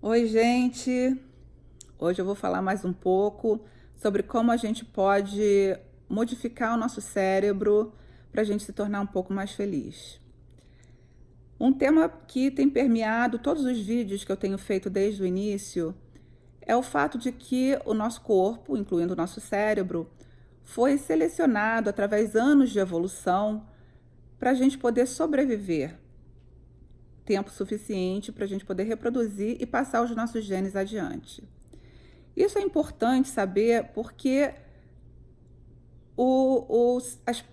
Oi, gente! Hoje eu vou falar mais um pouco sobre como a gente pode modificar o nosso cérebro para a gente se tornar um pouco mais feliz. Um tema que tem permeado todos os vídeos que eu tenho feito desde o início é o fato de que o nosso corpo, incluindo o nosso cérebro, foi selecionado através de anos de evolução para a gente poder sobreviver tempo suficiente para a gente poder reproduzir e passar os nossos genes adiante. Isso é importante saber porque as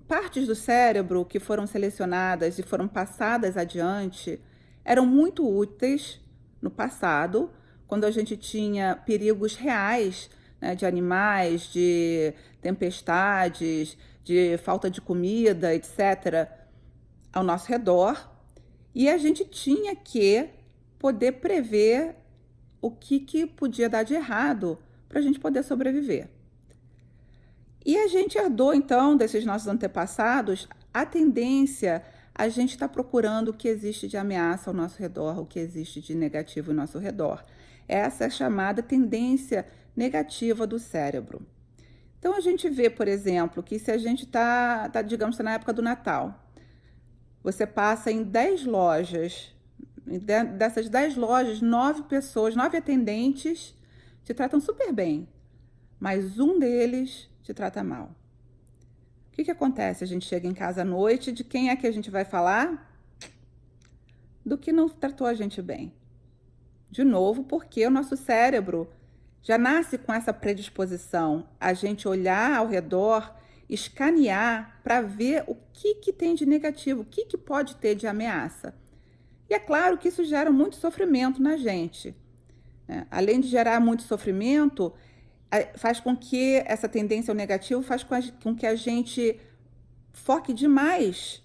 partes do cérebro que foram selecionadas e foram passadas adiante eram muito úteis no passado, quando a gente tinha perigos reais, né, de animais, de tempestades, de falta de comida, etc., ao nosso redor, e a gente tinha que poder prever o que podia dar de errado para a gente poder sobreviver. E a gente herdou, então, desses nossos antepassados, a tendência a gente está procurando o que existe de ameaça ao nosso redor, o que existe de negativo ao nosso redor. Essa é a chamada tendência negativa do cérebro. Então, a gente vê, por exemplo, que se a gente digamos, na época do Natal, você passa em 10 lojas, dessas 10 lojas, 9 atendentes te tratam super bem, mas um deles te trata mal. O que acontece? A gente chega em casa à noite, de quem é que a gente vai falar? Do que não tratou a gente bem. De novo, porque o nosso cérebro já nasce com essa predisposição a gente olhar ao redor, escanear para ver o que tem de negativo, o que pode ter de ameaça. E é claro que isso gera muito sofrimento na gente, né? Além de gerar muito sofrimento, faz com que essa tendência ao negativo faz com que a gente foque demais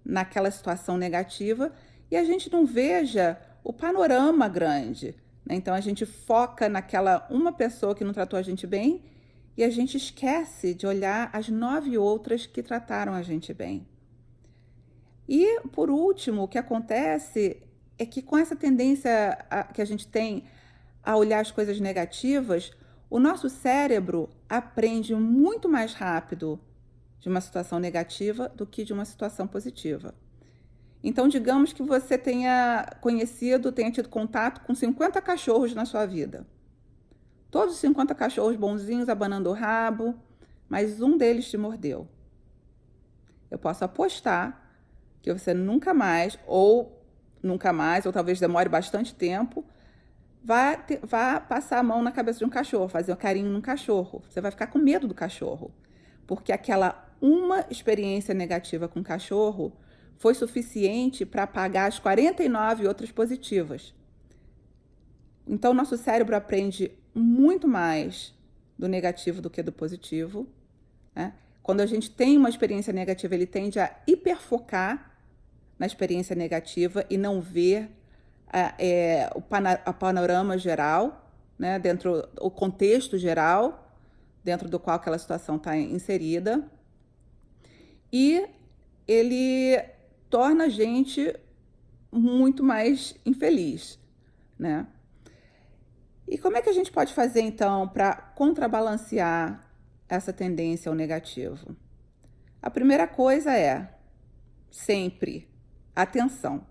naquela situação negativa e a gente não veja o panorama grande, né? Então a gente foca naquela uma pessoa que não tratou a gente bem e a gente esquece de olhar as 9 outras que trataram a gente bem. E, por último, o que acontece é que com essa tendência que a gente tem a olhar as coisas negativas, o nosso cérebro aprende muito mais rápido de uma situação negativa do que de uma situação positiva. Então, digamos que você tenha tido contato com 50 cachorros na sua vida. Todos os 50 cachorros bonzinhos abanando o rabo, mas um deles te mordeu. Eu posso apostar que você nunca mais, ou talvez demore bastante tempo, vá passar a mão na cabeça de um cachorro, fazer um carinho num cachorro. Você vai ficar com medo do cachorro, porque aquela uma experiência negativa com o cachorro foi suficiente para apagar as 49 outras positivas. Então, nosso cérebro aprende muito mais do negativo do que do positivo, né? Quando a gente tem uma experiência negativa, ele tende a hiperfocar na experiência negativa e não ver o panorama geral, né, o contexto geral dentro do qual aquela situação está inserida. E ele torna a gente muito mais infeliz, né? E como é que a gente pode fazer, então, para contrabalancear essa tendência ao negativo? A primeira coisa é, sempre, atenção.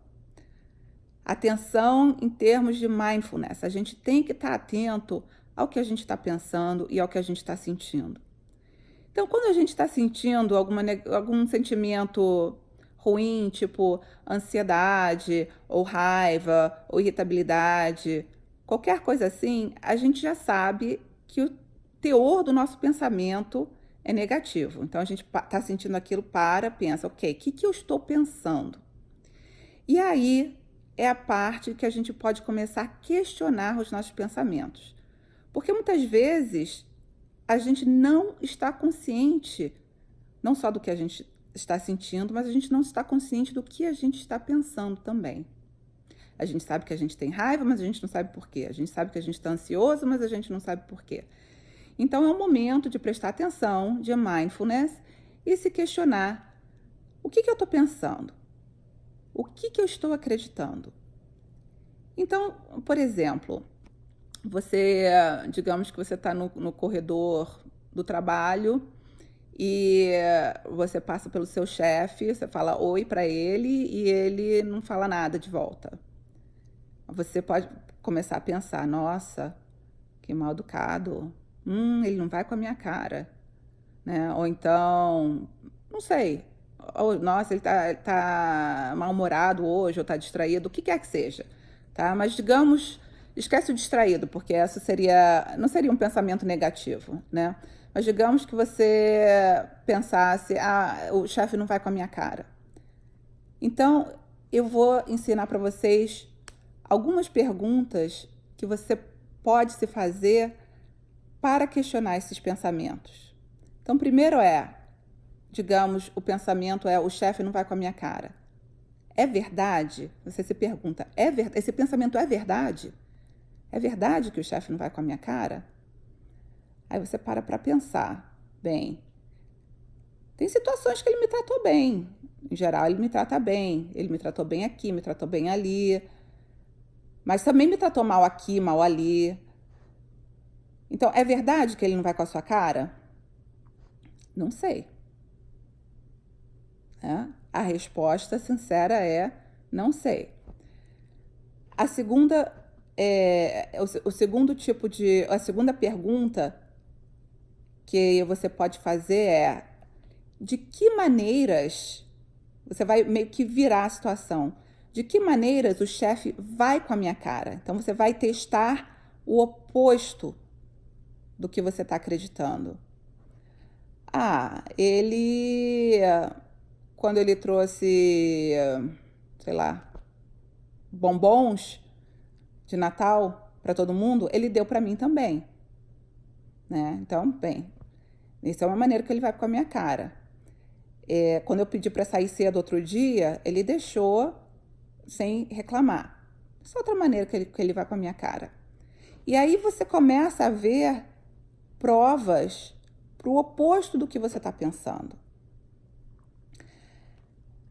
Atenção em termos de mindfulness. A gente tem que estar atento ao que a gente está pensando e ao que a gente está sentindo. Então, quando a gente está sentindo algum sentimento ruim, tipo ansiedade, ou raiva, ou irritabilidade, qualquer coisa assim, a gente já sabe que o teor do nosso pensamento é negativo. Então, a gente está sentindo aquilo, pensa, ok, o que eu estou pensando? E aí é a parte que a gente pode começar a questionar os nossos pensamentos. Porque muitas vezes a gente não está consciente, não só do que a gente está sentindo, mas a gente não está consciente do que a gente está pensando também. A gente sabe que a gente tem raiva, mas a gente não sabe por quê. A gente sabe que a gente está ansioso, mas a gente não sabe por quê. Então é um momento de prestar atenção, de mindfulness e se questionar: o que eu estou pensando? O que eu estou acreditando? Então, por exemplo, você, digamos que você está no corredor do trabalho e você passa pelo seu chefe, você fala oi para ele e ele não fala nada de volta. Você pode começar a pensar, nossa, que mal educado, ele não vai com a minha cara, né? Ou então, não sei, ou, nossa, ele tá mal-humorado hoje, ou tá distraído, o que quer que seja, tá? Mas digamos, esquece o distraído, porque essa não seria um pensamento negativo, né? Mas digamos que você pensasse, o chefe não vai com a minha cara. Então, eu vou ensinar para vocês algumas perguntas que você pode se fazer para questionar esses pensamentos. Então, primeiro digamos, o pensamento o chefe não vai com a minha cara. É verdade? Você se pergunta, esse pensamento é verdade? É verdade que o chefe não vai com a minha cara? Aí você para pensar. Bem, tem situações que ele me tratou bem. Em geral, ele me trata bem. Ele me tratou bem aqui, me tratou bem ali. Mas também me tratou mal aqui, mal ali. Então, é verdade que ele não vai com a sua cara? Não sei. A resposta sincera é não sei. A segunda a segunda pergunta que você pode fazer de que maneiras você vai meio que virar a situação? De que maneiras o chefe vai com a minha cara? Então você vai testar o oposto do que você está acreditando. Quando ele trouxe, sei lá, bombons de Natal para todo mundo, ele deu para mim também, né? Então, bem, isso é uma maneira que ele vai com a minha cara. Quando eu pedi para sair cedo outro dia, ele deixou sem reclamar. Essa é outra maneira que ele vai com a minha cara. E aí você começa a ver provas para o oposto do que você está pensando.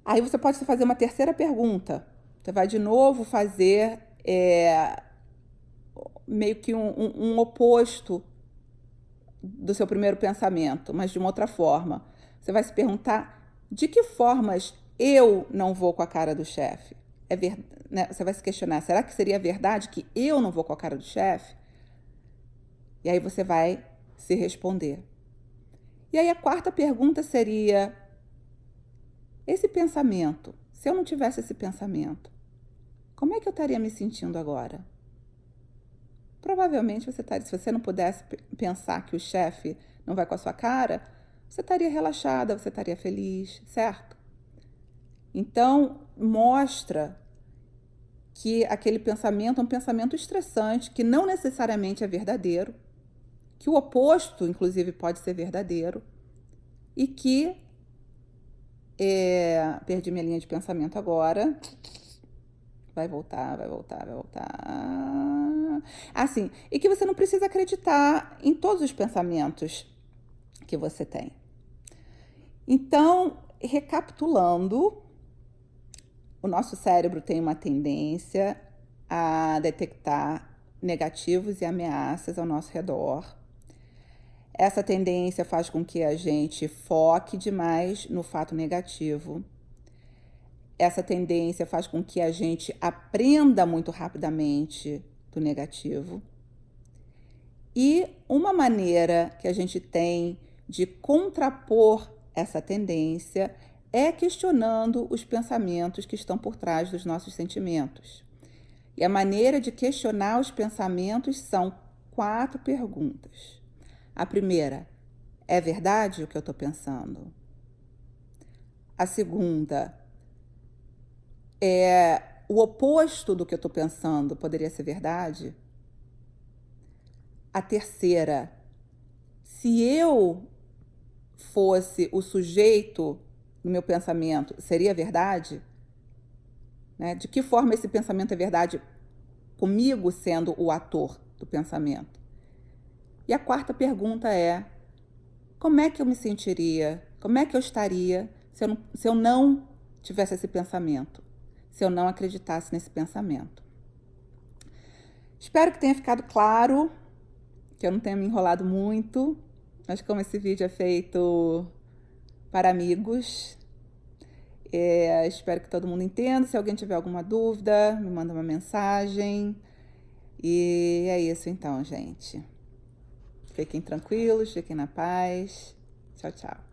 Aí você pode fazer uma terceira pergunta. Você vai de novo fazer meio que um oposto do seu primeiro pensamento, mas de uma outra forma. Você vai se perguntar de que formas eu não vou com a cara do chefe. Né? Você vai se questionar, será que seria verdade que eu não vou com a cara do chefe? E aí você vai se responder. E aí a quarta pergunta seria, esse pensamento, se eu não tivesse esse pensamento, como é que eu estaria me sentindo agora? Provavelmente se você não pudesse pensar que o chefe não vai com a sua cara, você estaria relaxada, você estaria feliz, certo? Então, mostra que aquele pensamento é um pensamento estressante, que não necessariamente é verdadeiro, que o oposto, inclusive, pode ser verdadeiro, e que perdi minha linha de pensamento agora. Vai voltar. Assim, e que você não precisa acreditar em todos os pensamentos que você tem. Então, recapitulando, o nosso cérebro tem uma tendência a detectar negativos e ameaças ao nosso redor. Essa tendência faz com que a gente foque demais no fato negativo. Essa tendência faz com que a gente aprenda muito rapidamente do negativo. E uma maneira que a gente tem de contrapor essa tendência é questionando os pensamentos que estão por trás dos nossos sentimentos. E a maneira de questionar os pensamentos são 4 perguntas. A primeira, é verdade o que eu estou pensando? A segunda, o oposto do que eu estou pensando poderia ser verdade? A terceira, se eu fosse o sujeito do meu pensamento, seria verdade? Né? De que forma esse pensamento é verdade comigo sendo o ator do pensamento? E a quarta pergunta como é que eu me sentiria? Como é que eu estaria se eu não tivesse esse pensamento? Se eu não acreditasse nesse pensamento? Espero que tenha ficado claro, que eu não tenha me enrolado muito. Mas como esse vídeo é feito para amigos, espero que todo mundo entenda. Se alguém tiver alguma dúvida, me manda uma mensagem. E é isso então, gente. Fiquem tranquilos, fiquem na paz. Tchau, tchau.